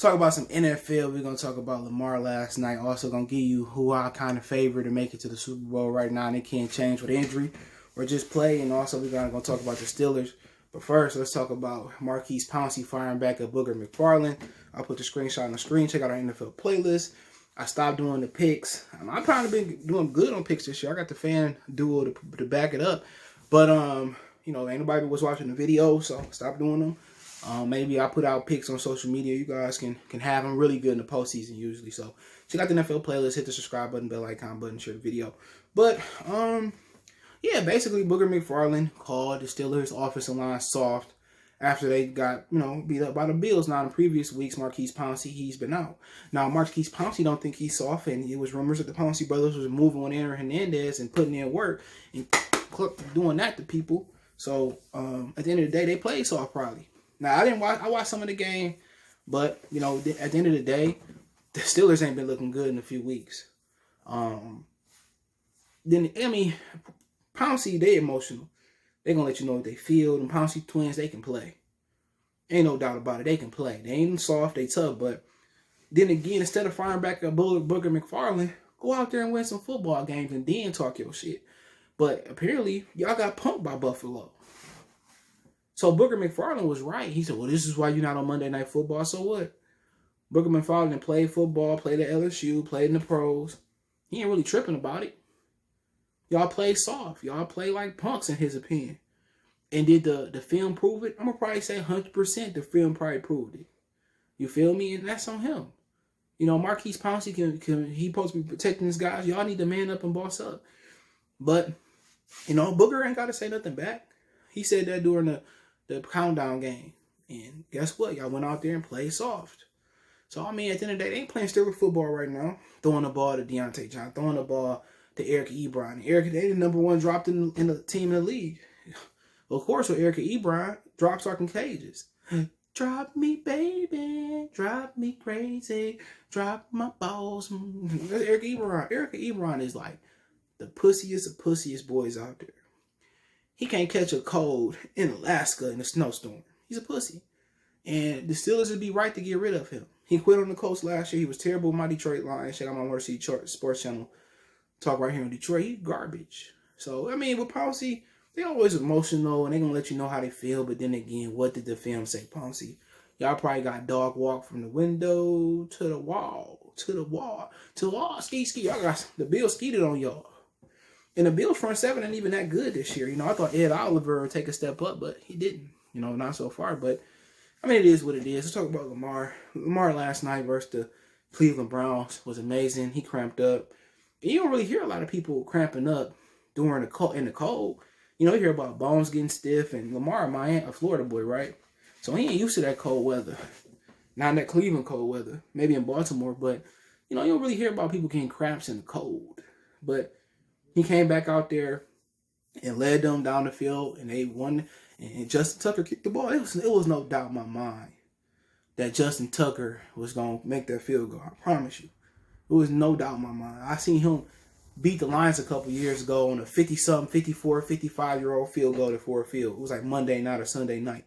talk about some NFL. We're going to talk about Lamar last night. Also going to give you who I kind of favor to make it to the Super Bowl right now. And it can't change with injury or just play. And also we're going to talk about the Steelers. But first, let's talk about Maurkice Pouncey firing back at Booger McFarland. I'll put the screenshot on the screen. Check out our NFL playlist. I stopped doing the picks. I've probably been doing good on picks this year. I got the fan duo to back it up. But, ain't nobody was watching the video, so I stopped doing them. Maybe I put out picks on social media. You guys can have them really good in the postseason usually. So check out the NFL playlist. Hit the subscribe button, bell icon button, share the video. But, yeah, basically Booger McFarland called the Steelers offensive line soft after they got, beat up by the Bills. Now, in previous weeks, Maurkice Pouncey, he's been out. Now, Maurkice Pouncey don't think he's soft, and it was rumors that the Pouncey brothers was moving on Aaron Hernandez and putting in work and doing that to people. So, at the end of the day, they played soft probably. Now, I watched some of the game, but, at the end of the day, the Steelers ain't been looking good in a few weeks. Pouncey, they emotional. They gonna let you know what they feel. And Pouncey twins, they can play. Ain't no doubt about it. They can play. They ain't soft, they tough. But then again, instead of firing back at Booger McFarland, go out there and win some football games and then talk your shit. But apparently, y'all got punked by Buffalo. So Booger McFarland was right. He said, well, this is why you're not on Monday Night Football. So what? Booger McFarland played football, played at LSU, played in the pros. He ain't really tripping about it. Y'all play soft. Y'all play like punks in his opinion. And did the film prove it? I'm going to probably say 100% the film probably proved it. You feel me? And that's on him. Maurkice Pouncey, he supposed to be protecting his guys. Y'all need to man up and boss up. But, Booger ain't got to say nothing back. He said that during the countdown game. And guess what? Y'all went out there and played soft. So, at the end of the day, they ain't playing Steelers football right now. Throwing the ball to Deontay Johnson. Throwing the ball to Eric Ebron. Eric, they the number one dropped in the team in the league. Of course, with Eric Ebron, drop talking cages. Drop me, baby. Drop me crazy. Drop my balls. That's Eric Ebron. Eric Ebron is like the pussiest of pussiest boys out there. He can't catch a cold in Alaska in a snowstorm. He's a pussy. And the Steelers would be right to get rid of him. He quit on the coast last year. He was terrible with my Detroit Lions. Check out my Maurkice Sports channel. Talk right here in Detroit. He's garbage. So, with Pouncey, they always emotional and they going to let you know how they feel. But then again, what did the film say, Pouncey? Y'all probably got dog walk from the window to the wall, ski. Y'all got the Bills skeeted on y'all. And the Bills front seven ain't even that good this year. I thought Ed Oliver would take a step up, but he didn't. Not so far. But, it is what it is. Let's talk about Lamar. Lamar last night versus the Cleveland Browns was amazing. He cramped up. You don't really hear a lot of people cramping up during in the cold. You hear about bones getting stiff, and Lamar, a Florida boy, right? So he ain't used to that cold weather. Not that Cleveland cold weather. Maybe in Baltimore, but, you don't really hear about people getting cramps in the cold. But he came back out there and led them down the field, and they won. And Justin Tucker kicked the ball. It was no doubt in my mind that Justin Tucker was going to make that field goal. I promise you. There was no doubt in my mind. I seen him beat the Lions a couple years ago on a 50-something, 54, 55-year-old field goal to Ford Field. It was like Monday night or Sunday night.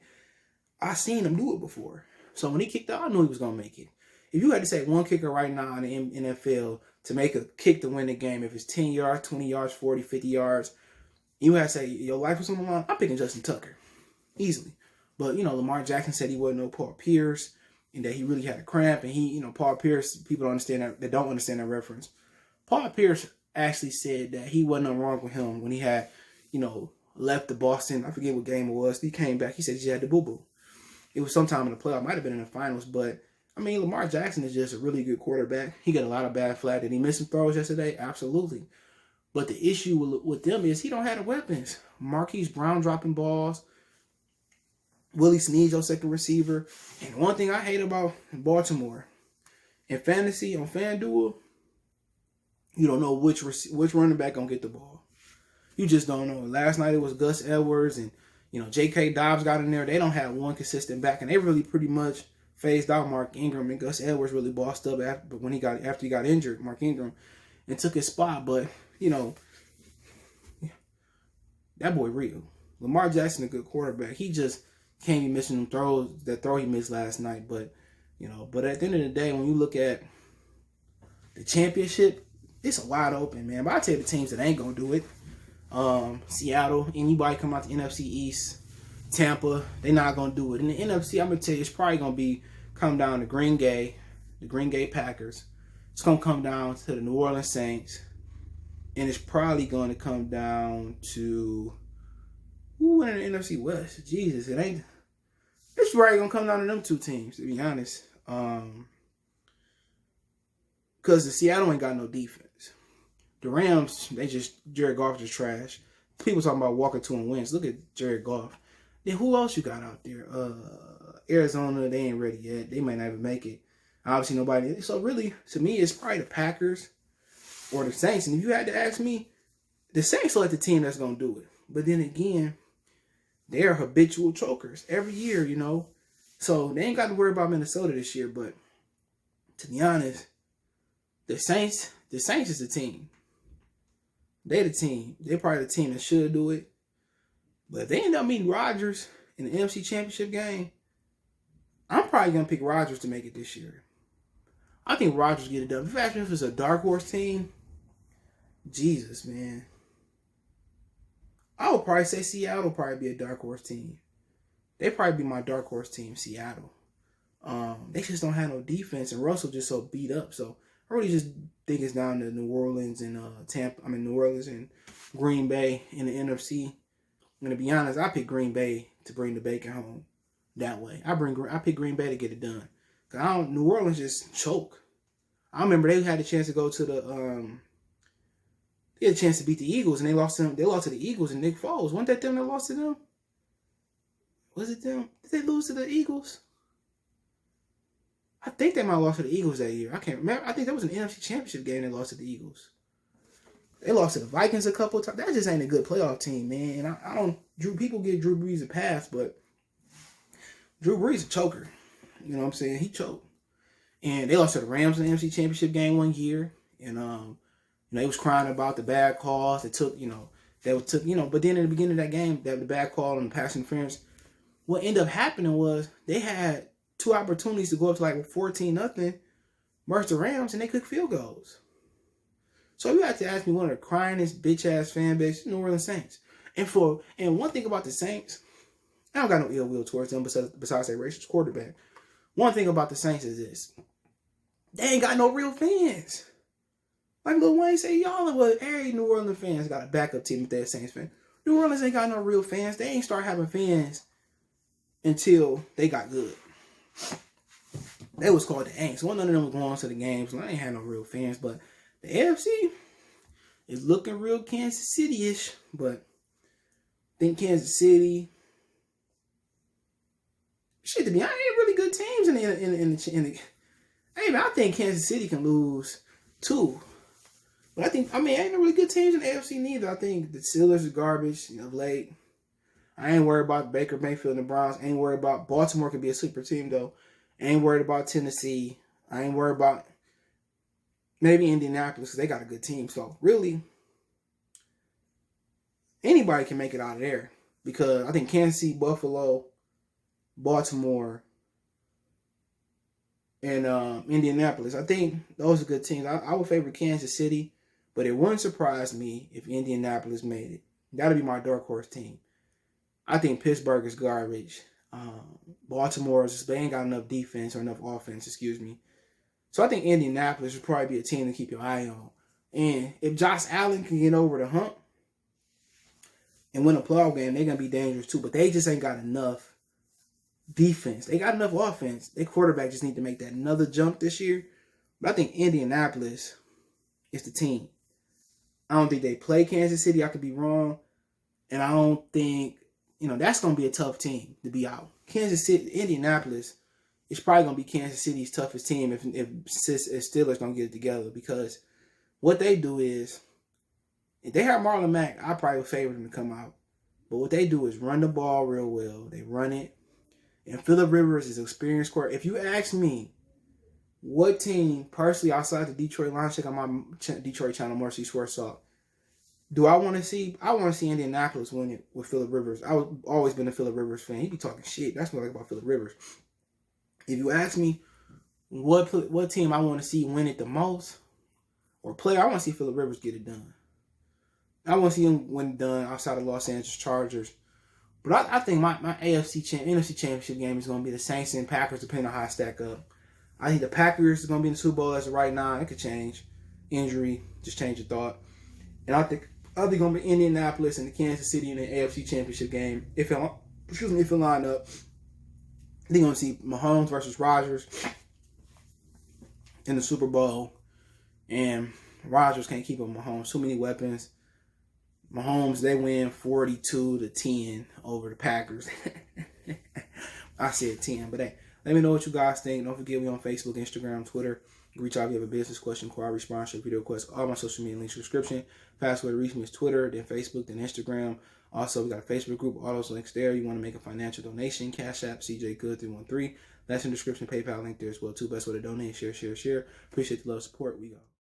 I seen him do it before. So when he kicked out, I knew he was going to make it. If you had to say one kicker right now in the NFL to make a kick to win the game, if it's 10 yards, 20 yards, 40, 50 yards, you had to say your life was on the line, I'm picking Justin Tucker. Easily. But, Lamar Jackson said he wasn't no Paul Pierce. And that he really had a cramp, and he, Paul Pierce, people don't understand that reference. Paul Pierce actually said that he wasn't nothing wrong with him when he had, left the Boston. I forget what game it was. He came back. He said he had the boo-boo. It was sometime in the playoff. Might have been in the finals, but Lamar Jackson is just a really good quarterback. He got a lot of bad flag. Did he miss some throws yesterday? Absolutely. But the issue with them is he don't have the weapons. Marquise Brown dropping balls. Willie Snead, your second receiver. And one thing I hate about Baltimore, in fantasy, on FanDuel, you don't know which running back gonna get the ball. You just don't know. Last night it was Gus Edwards and J.K. Dobbs got in there. They don't have one consistent back, and they really pretty much phased out Mark Ingram, and Gus Edwards really bossed up after he got injured, Mark Ingram, and took his spot. But that boy real. Lamar Jackson a good quarterback. He just can't be missing them throws. That throw he missed last night, but You know, but at the end of the day, when you look at the championship, it's a wide open, man. But I tell you the teams that ain't gonna do it. Seattle, anybody come out the NFC East, Tampa, they're not gonna do it. In the NFC, I'm gonna tell you, it's probably gonna come down to the Green Bay Packers. It's gonna come down to the New Orleans Saints, and it's probably gonna come down to who in the NFC West. Jesus, it ain't. It's probably gonna come down to them two teams, to be honest. Because the Seattle ain't got no defense. The Rams, Jared Goff is trash. People talking about Walker 2-wins. Look at Jared Goff. Then who else you got out there? Arizona, they ain't ready yet. They might not even make it. Obviously, nobody. So really, to me, it's probably the Packers or the Saints. And if you had to ask me, the Saints are like the team that's going to do it. But then again, they're habitual chokers every year, you know. So they ain't got to worry about Minnesota this year. But to be honest, the Saints is the team. They're the team. They're probably the team that should do it. But if they end up meeting Rodgers in the NFC Championship game, I'm probably going to pick Rodgers to make it this year. I think Rodgers get it done. If it's a dark horse team, Jesus, man. I would probably say Seattle will probably be a dark horse team. They probably be my dark horse team, Seattle. They just don't have no defense, and Russell just so beat up. So I really just think it's down to New Orleans and New Orleans and Green Bay in the NFC. I'm gonna be honest, I pick Green Bay to bring the bacon home that way. I pick Green Bay to get it done. Cause New Orleans just choke. I remember they had a chance to go to they had a chance to beat the Eagles, and they lost to them. They lost to the Eagles and Nick Foles. Wasn't that them that lost to them? Was it them? Did they lose to the Eagles? I think they might have lost to the Eagles that year. I can't remember. I think that was an NFC Championship game they lost to the Eagles. They lost to the Vikings a couple of times. That just ain't a good playoff team, man. And I don't. People give Drew Brees a pass, but Drew Brees a choker. You know what I'm saying? He choked. And they lost to the Rams in the NFC Championship game one year. And they was crying about the bad calls. But then in the beginning of that game, the bad call and the pass interference, what ended up happening was they had two opportunities to go up to like 14-0 versus the Rams, and they cooked field goals. So you have to ask me one of the cryingest bitch-ass fan base, New Orleans Saints. And one thing about the Saints, I don't got no ill will towards them besides their racist quarterback. One thing about the Saints is this. They ain't got no real fans. Like Lil Wayne say, every New Orleans fans got a backup team if they're a Saints fan. New Orleans ain't got no real fans. They ain't start having fans until they got good. They was called the Aints. One of them was going to the games. So I ain't had no real fans. But the AFC is looking real Kansas City-ish. But I think Kansas City. Shit, to be honest, ain't really good teams in the. Hey man, I think Kansas City can lose too. But ain't no really good teams in the AFC neither. I think the Steelers is garbage of late. I ain't worried about Baker Mayfield and the Browns. I ain't worried about Baltimore could be a sleeper team though. I ain't worried about Tennessee. I ain't worried about maybe Indianapolis because they got a good team. So really, anybody can make it out of there because I think Kansas City, Buffalo, Baltimore, and Indianapolis. I think those are good teams. I would favor Kansas City, but it wouldn't surprise me if Indianapolis made it. That'll be my dark horse team. I think Pittsburgh is garbage. Baltimore they ain't got enough defense or enough offense, excuse me. So I think Indianapolis would probably be a team to keep your eye on. And if Josh Allen can get over the hump and win a playoff game, they're going to be dangerous too. But they just ain't got enough defense. They got enough offense. Their quarterback just need to make that another jump this year. But I think Indianapolis is the team. I don't think they play Kansas City. I could be wrong. And I don't think, that's going to be a tough team to be out. Kansas City, Indianapolis is probably going to be Kansas City's toughest team if Steelers don't get it together. Because what they do is, if they have Marlon Mack, I probably would favor them to come out. But what they do is run the ball real well. They run it. And Phillip Rivers is an experienced quarterback. If you ask me, what team, personally, outside the Detroit Lions, check out my Detroit channel, Maurkice Sports Talk, do I want to see? I want to see Indianapolis win it with Phillip Rivers. I've always been a Phillip Rivers fan. He be talking shit. That's what I like about Phillip Rivers. If you ask me, what team I want to see win it the most, or player, I want to see Phillip Rivers get it done. I want to see him win it done outside of Los Angeles Chargers. But I think my NFC Championship game is going to be the Saints and Packers, depending on how I stack up. I think the Packers is going to be in the Super Bowl as of right now. It could change. Injury, just change your thought. And I think going to be Indianapolis and the Kansas City in the AFC Championship game. If it line up, I think I'm going to see Mahomes versus Rodgers in the Super Bowl. And Rodgers can't keep up with Mahomes. Too many weapons. Mahomes, they win 42-10 over the Packers. I said 10, but hey, let me know what you guys think. Don't forget me on Facebook, Instagram, Twitter. Reach out if you have a business question, inquiry, sponsorship, video request. All my social media links in the description. Fast way to reach me is Twitter, then Facebook, then Instagram. Also, we got a Facebook group. All those links there. You want to make a financial donation, Cash App, CJ Good 313. That's in the description. PayPal link there as well too. Best way to donate. Share. Appreciate the love, support. We go.